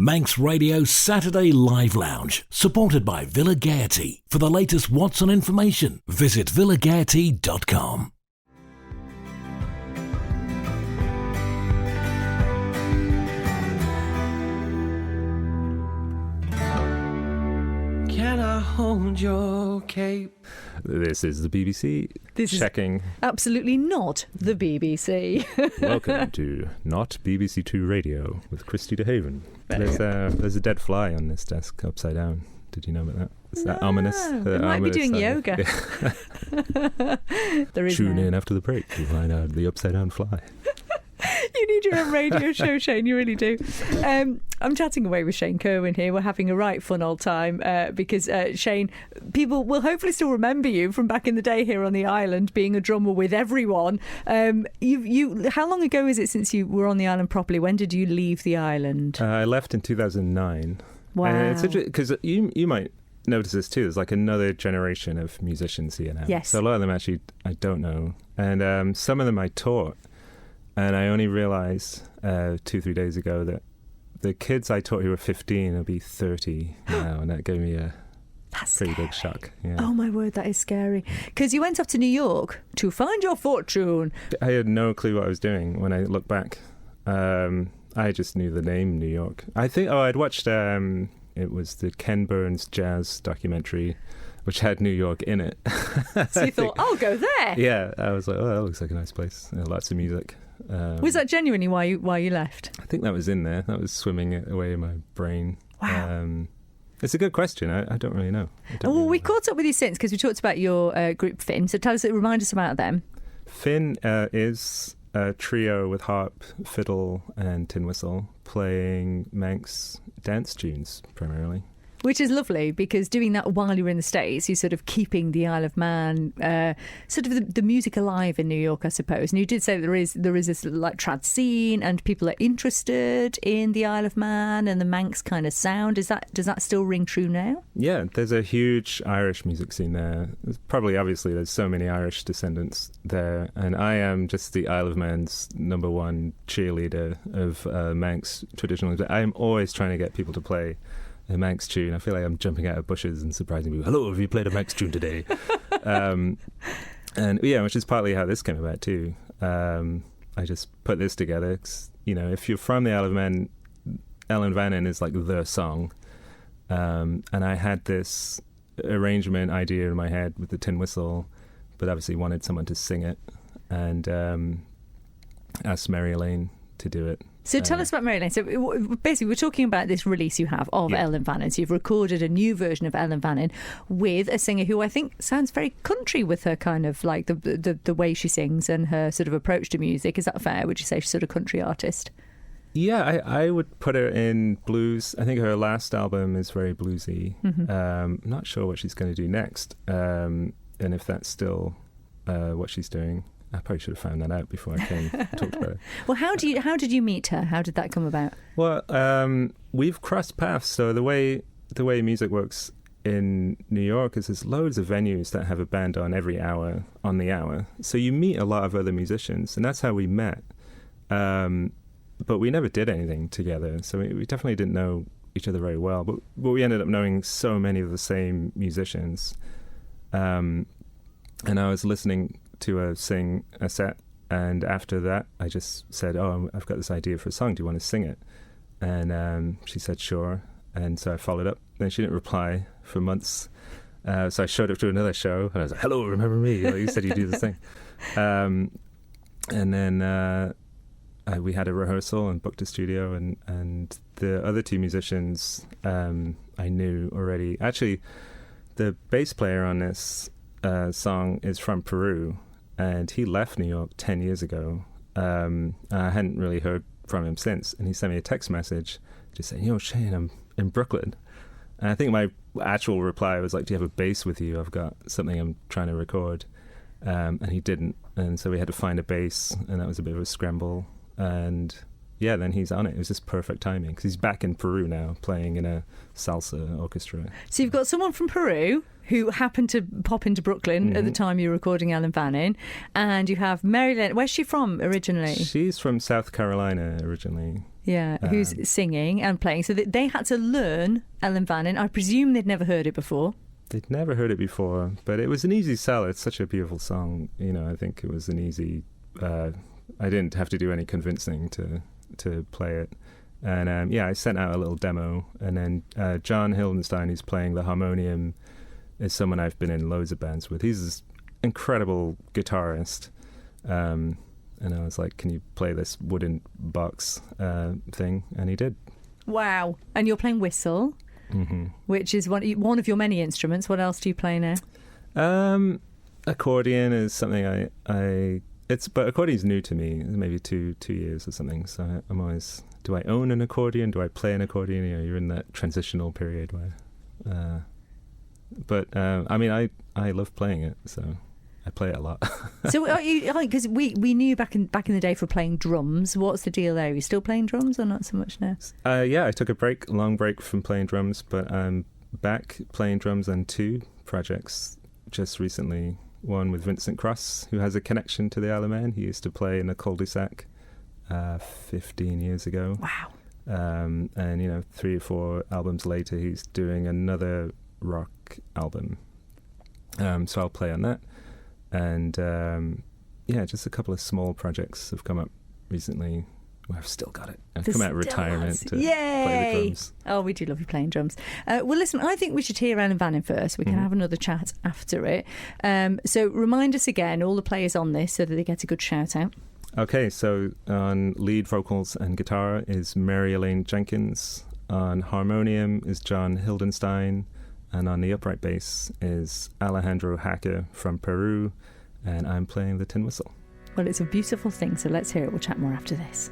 Manx Radio Saturday Live Lounge, supported by Villa Gaiety. For the latest What's On information, visit villagaiety.com. Can I hold your cape? This is the BBC. This checking. Is absolutely not the BBC. Welcome to Not BBC Two Radio with Christy DeHaven. There's a dead fly on this desk upside down. Did you know about that? Is that ominous? It might be doing yoga. There is Tune in after the break to find out the upside down fly. You need your own radio show, Shane, you really do. I'm chatting away with Shane Kerwin here. We're having a right fun old time because, Shane, people will hopefully still remember you from back in the day here on the island, being a drummer with everyone. How long ago is it since you were on the island properly? When did you leave the island? I left in 2009. Wow. It's interesting because you might notice this too. There's like another generation of musicians here now. Yes. So a lot of them actually I don't know. And some of them I taught. And I only realised 2-3 days ago that the kids I taught who were 15 will be 30 now, and that gave me a pretty big shock. Yeah. Oh my word, that is scary. Because you went off to New York to find your fortune. I had no clue what I was doing when I look back. I just knew the name New York. I think, I'd watched, it was the Ken Burns jazz documentary, which had New York in it. So you thought, I'll go there. Yeah, I was like, oh, that looks like a nice place. Lots of music. Was that genuinely why you left? I think that was in there. That was swimming it away in my brain. Wow. It's a good question. I don't really know. We caught up with you since because we talked about your group Finn. So remind us about them. Finn is a trio with harp, fiddle and tin whistle playing Manx dance tunes primarily. Which is lovely because doing that while you're in the States, you're sort of keeping the Isle of Man, sort of the music alive in New York, I suppose. And you did say there is this like trad scene and people are interested in the Isle of Man and the Manx kind of sound. Does that still ring true now? Yeah, there's a huge Irish music scene there. Obviously, there's so many Irish descendants there. And I am just the Isle of Man's number one cheerleader of Manx traditional music. I'm always trying to get people to play a Manx tune. I feel like I'm jumping out of bushes and surprising people. Hello, have you played a Manx tune today? And yeah, which is partly how this came about too. I just put this together 'cause, if you're from the Isle of Man, Ellen Vannin is like the song. And I had this arrangement idea in my head with the tin whistle, but obviously wanted someone to sing it, and asked Mary Elaine to do it. So tell us about Mary Elaine. So basically, we're talking about this release you have of Ellen Vannin. So you've recorded a new version of Ellen Vannin with a singer who I think sounds very country with her kind of like the way she sings and her sort of approach to music. Is that fair? Would you say she's sort of country artist? Yeah, I would put her in blues. I think her last album is very bluesy. Mm-hmm. I'm not sure what she's going to do next, and if that's still what she's doing. I probably should have found that out before I came and talked about it. Well, how did you meet her? How did that come about? Well, we've crossed paths. So the way music works in New York is there's loads of venues that have a band on every hour on the hour. So you meet a lot of other musicians, and that's how we met. But we never did anything together. So we definitely didn't know each other very well. But we ended up knowing so many of the same musicians. And I was listening to her sing a set, and after that I just said, I've got this idea for a song, do you want to sing it? And she said sure, and so I followed up. Then she didn't reply for months, so I showed up to another show and I was like, hello, remember me? You said you'd do this thing. And then we had a rehearsal and booked a studio, and the other two musicians I knew already. Actually, the bass player on this song is from Peru, and he left New York 10 years ago. I hadn't really heard from him since, and he sent me a text message just saying, Shane, I'm in Brooklyn. And I think my actual reply was like, do you have a bass with you? I've got something I'm trying to record. And he didn't, and so we had to find a bass, and that was a bit of a scramble. And yeah, then he's on it. It was just perfect timing because he's back in Peru now playing in a salsa orchestra. So you've got someone from Peru who happened to pop into Brooklyn at the time you were recording Ellen Vannin, and you have Mary Elaine. Where's she from originally? She's from South Carolina originally. Yeah, who's singing and playing. So they had to learn Ellen Vannin. I presume they'd never heard it before. They'd never heard it before, but it was an easy sell. It's such a beautiful song. I think it was an easy... I didn't have to do any convincing to play it. And I sent out a little demo, and then John Hildenstein, who's playing the harmonium, is someone I've been in loads of bands with. He's this incredible guitarist. And I was like, can you play this wooden box thing? And he did. Wow. And you're playing whistle, which is one of your many instruments. What else do you play now? Accordion is something but accordion's new to me. Maybe two years or something. So I'm always, do I own an accordion? Do I play an accordion? You're in that transitional period where... I love playing it, so... I play it a lot. So, because we knew you back in the day for playing drums. What's the deal there? Are you still playing drums or not so much now? I took a long break from playing drums, but I'm back playing drums on 2 projects just recently. One with Vincent Cross, who has a connection to the Isle of Man. He used to play in the cul-de-sac 15 years ago. Wow. And 3 or 4 albums later, he's doing another rock album. So I'll play on that. And just a couple of small projects have come up recently where I've still got it. I've come out of retirement to play the drums. Oh, we do love you playing drums. Well, listen, I think we should hear Ellen Vannin first. We can have another chat after it. So remind us again, all the players on this, so that they get a good shout out. Okay, so on lead vocals and guitar is Mary Elaine Jenkins. On harmonium is John Hildenstein. And on the upright bass is Alejandro Hacker from Peru, and I'm playing the tin whistle. Well, it's a beautiful thing, so let's hear it. We'll chat more after this.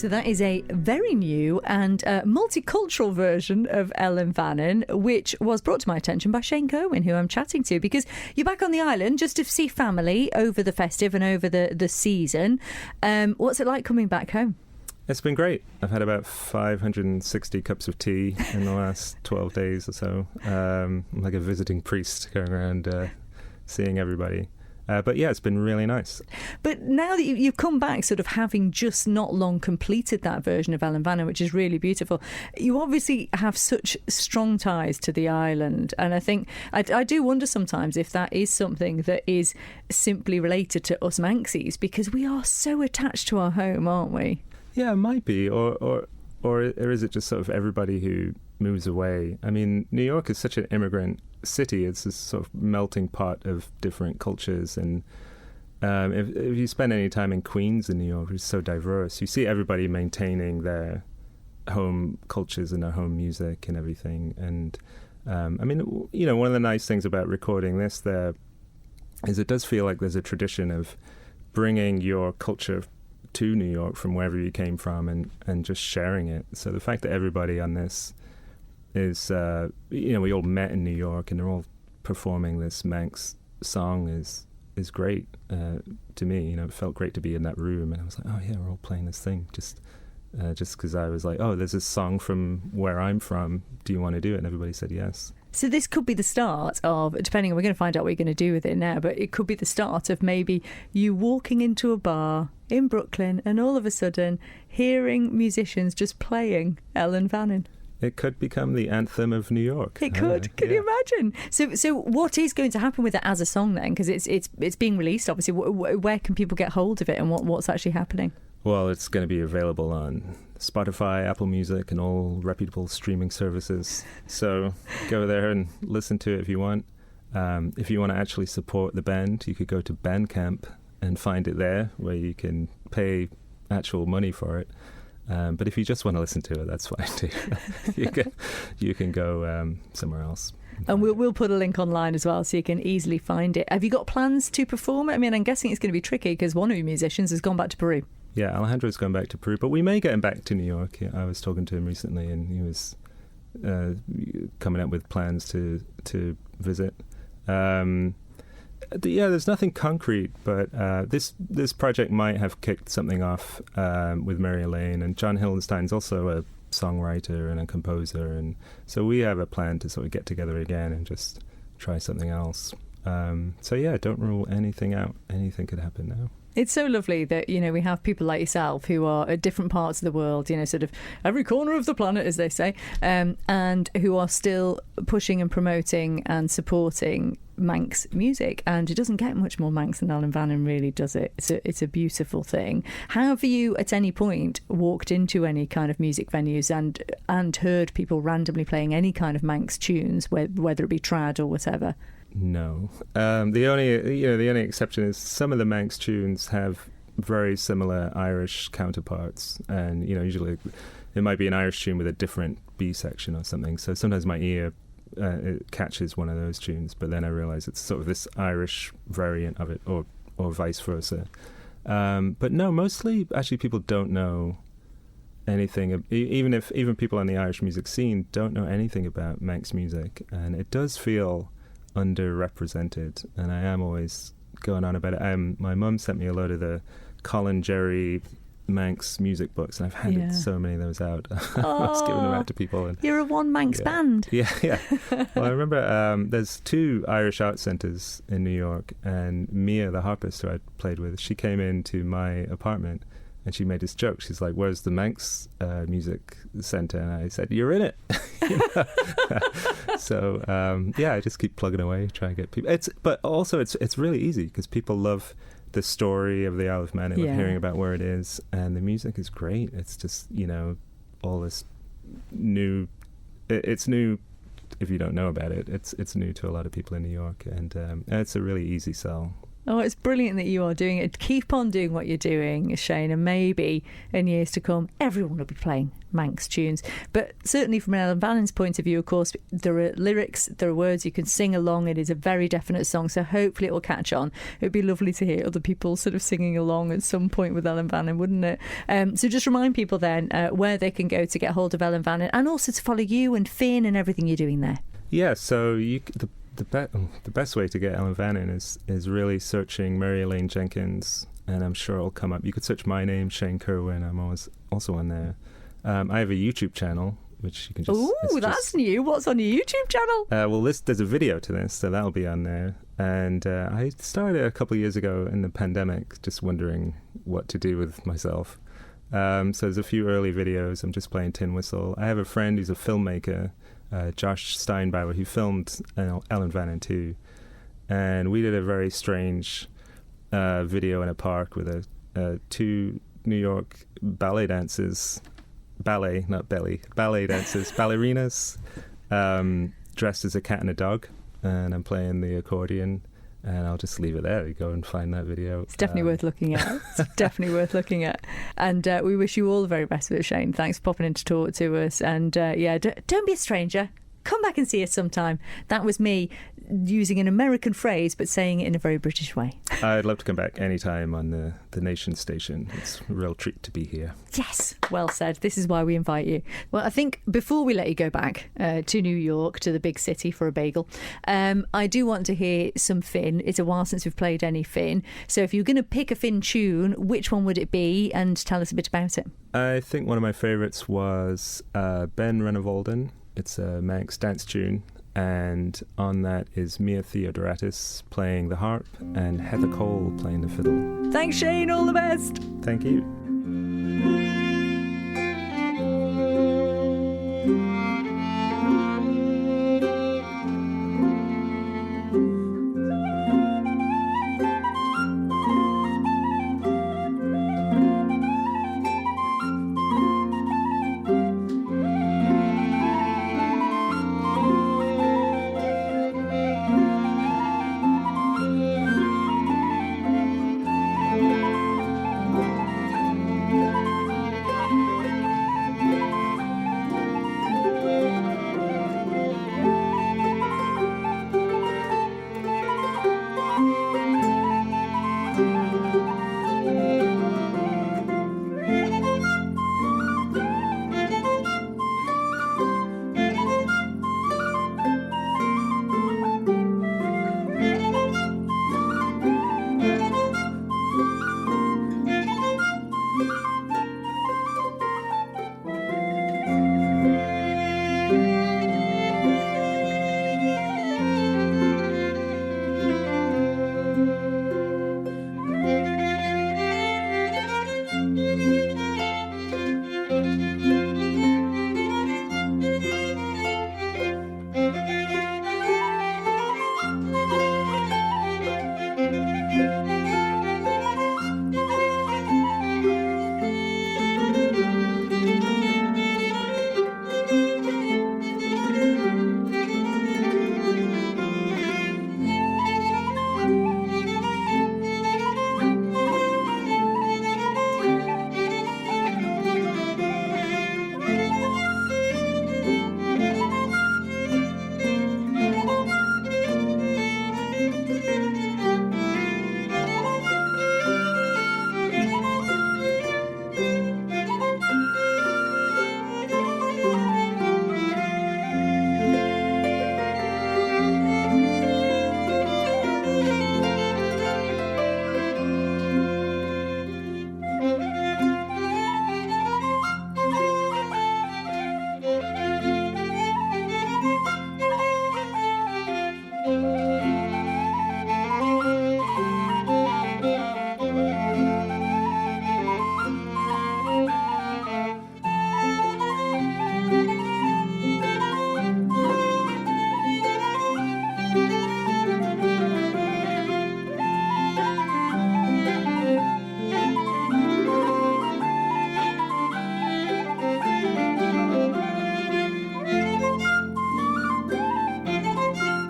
So that is a very new and multicultural version of Ellen Vannon, which was brought to my attention by Shane Kerwin, who I'm chatting to, because you're back on the island just to see family over the festive and over the season. What's it like coming back home? It's been great. I've had about 560 cups of tea in the last 12 days or so. I'm like a visiting priest going around seeing everybody. But yeah, it's been really nice. But now that you've come back, sort of having just not long completed that version of Ellen Vannon, which is really beautiful, you obviously have such strong ties to the island. And I think, I do wonder sometimes if that is something that is simply related to us Manxies, because we are so attached to our home, aren't we? Yeah, it might be. Or is it just sort of everybody who moves away? I mean, New York is such an immigrant city. It's this sort of melting pot of different cultures, and if you spend any time in Queens in New York, it's so diverse. You see everybody maintaining their home cultures and their home music and everything. And I mean, you know, one of the nice things about recording this there is it does feel like there's a tradition of bringing your culture to New York from wherever you came from and just sharing it. So the fact that everybody on this is, you know, we all met in New York and they're all performing this Manx song is great to me. You know, it felt great to be in that room, and I was like, oh yeah, we're all playing this thing just because I was like, oh, there's this song from where I'm from. Do you want to do it? And everybody said yes. So this could be the start of, depending on, we're going to find out what you're going to do with it now, but it could be the start of maybe you walking into a bar in Brooklyn and all of a sudden hearing musicians just playing Ellen Vannon. It could become the anthem of New York. It could. Can you imagine? So what is going to happen with it as a song then? Because it's being released, obviously. Where can people get hold of it, and what's actually happening? Well, it's going to be available on Spotify, Apple Music, and all reputable streaming services. So go there and listen to it if you want. If you want to actually support the band, you could go to Bandcamp and find it there, where you can pay actual money for it. But if you just want to listen to it, that's fine too. you can go somewhere else. And we'll put a link online as well, so you can easily find it. Have you got plans to perform it? I mean, I'm guessing it's going to be tricky because one of your musicians has gone back to Peru. Yeah, Alejandro's gone back to Peru, but we may get him back to New York. I was talking to him recently, and he was coming up with plans to visit. There's nothing concrete, but this project might have kicked something off with Mary Elaine, and John Hildenstein's also a songwriter and a composer, and so we have a plan to sort of get together again and just try something else. So yeah, don't rule anything out. Anything could happen now. It's so lovely that, you know, we have people like yourself who are at different parts of the world, you know, sort of every corner of the planet, as they say, and who are still pushing and promoting and supporting Manx music. And it doesn't get much more Manx than Ellen Vannon, really, does it? It's a beautiful thing. Have you at any point walked into any kind of music venues and heard people randomly playing any kind of Manx tunes, whether it be trad or whatever? No. The only exception is some of the Manx tunes have very similar Irish counterparts, and you know, usually it might be an Irish tune with a different B section or something. So sometimes my ear it catches one of those tunes, but then I realise it's sort of this Irish variant of it, or vice versa. But no, mostly actually people don't know anything. Even people on the Irish music scene don't know anything about Manx music, and it does feel underrepresented, and I am always going on about it. My mum sent me a load of the Colin Jerry Manx music books, and I've handed so many of those out. I was giving them out to people. And you're a one Manx band. Yeah. Well, I remember there's 2 Irish art centres in New York, and Mia, the harpist who I played with, she came into my apartment and she made this joke. She's like, "Where's the Manx music centre?" And I said, "You're in it." So I just keep plugging away, trying to get people. But also it's really easy because people love the story of the Isle of Man. They love hearing about where it is, and the music is great. It's just, you know, all this new. It's new if you don't know about it. It's new to a lot of people in New York, and it's a really easy sell. Oh, it's brilliant that you are doing it. Keep on doing what you're doing, Shane, and maybe in years to come, everyone will be playing Manx tunes. But certainly from Ellen Vannen's point of view, of course, there are lyrics, there are words you can sing along. It is a very definite song, so hopefully it will catch on. It would be lovely to hear other people sort of singing along at some point with Ellen Vannen, wouldn't it? So just remind people then where they can go to get hold of Ellen Vannen and also to follow you and Finn and everything you're doing there. Yeah, so the best way to get Ellen Vannen is really searching Mary Elaine Jenkins, and I'm sure it'll come up. You could search my name, Shane Kerwin. I'm always also on there. I have a YouTube channel, which you can just... Ooh, that's new. What's on your YouTube channel? Well, there's a video to this, so that'll be on there. And I started a couple of years ago in the pandemic, just wondering what to do with myself. So there's a few early videos. I'm just playing tin whistle. I have a friend who's a filmmaker, Josh Steinbauer, who filmed Ellen Vannen too. And we did a very strange video in a park with two New York ballet dancers, ballerinas, dressed as a cat and a dog, and I'm playing the accordion. And I'll just leave it there. You go and find that video. It's definitely worth looking at. It's definitely worth looking at. And we wish you all the very best with it, Shane. Thanks for popping in to talk to us. And don't be a stranger. Come back and see us sometime. That was me using an American phrase but saying it in a very British way. I'd love to come back anytime on the Nation station. It's a real treat to be here. Yes, well said. This is why we invite you. Well, I think before we let you go back to New York, to the big city for a bagel, I do want to hear some Finn. It's a while since we've played any Finn. So if you're going to pick a Finn tune, which one would it be? And tell us a bit about it. I think one of my favourites was Ben Renevalden. It's a Manx dance tune, and on that is Mia Theodoratis playing the harp and Heather Cole playing the fiddle. Thanks, Shane. All the best. Thank you.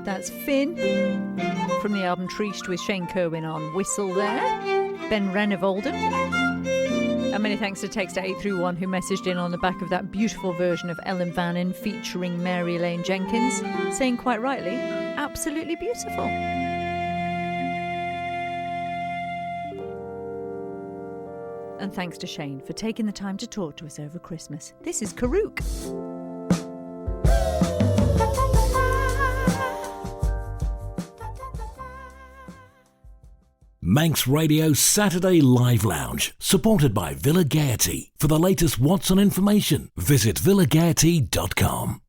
That's Finn from the album Treached with Shane Kerwin on whistle there. Ben Wren of Oldham. And many thanks to Texter 831 who messaged in on the back of that beautiful version of Ellen Vannin featuring Mary Elaine Jenkins, saying quite rightly, absolutely beautiful. And thanks to Shane for taking the time to talk to us over Christmas. This is Karuk. Manx Radio Saturday Live Lounge, supported by Villa Gaiety. For the latest What's on information, visit villagaiety.com.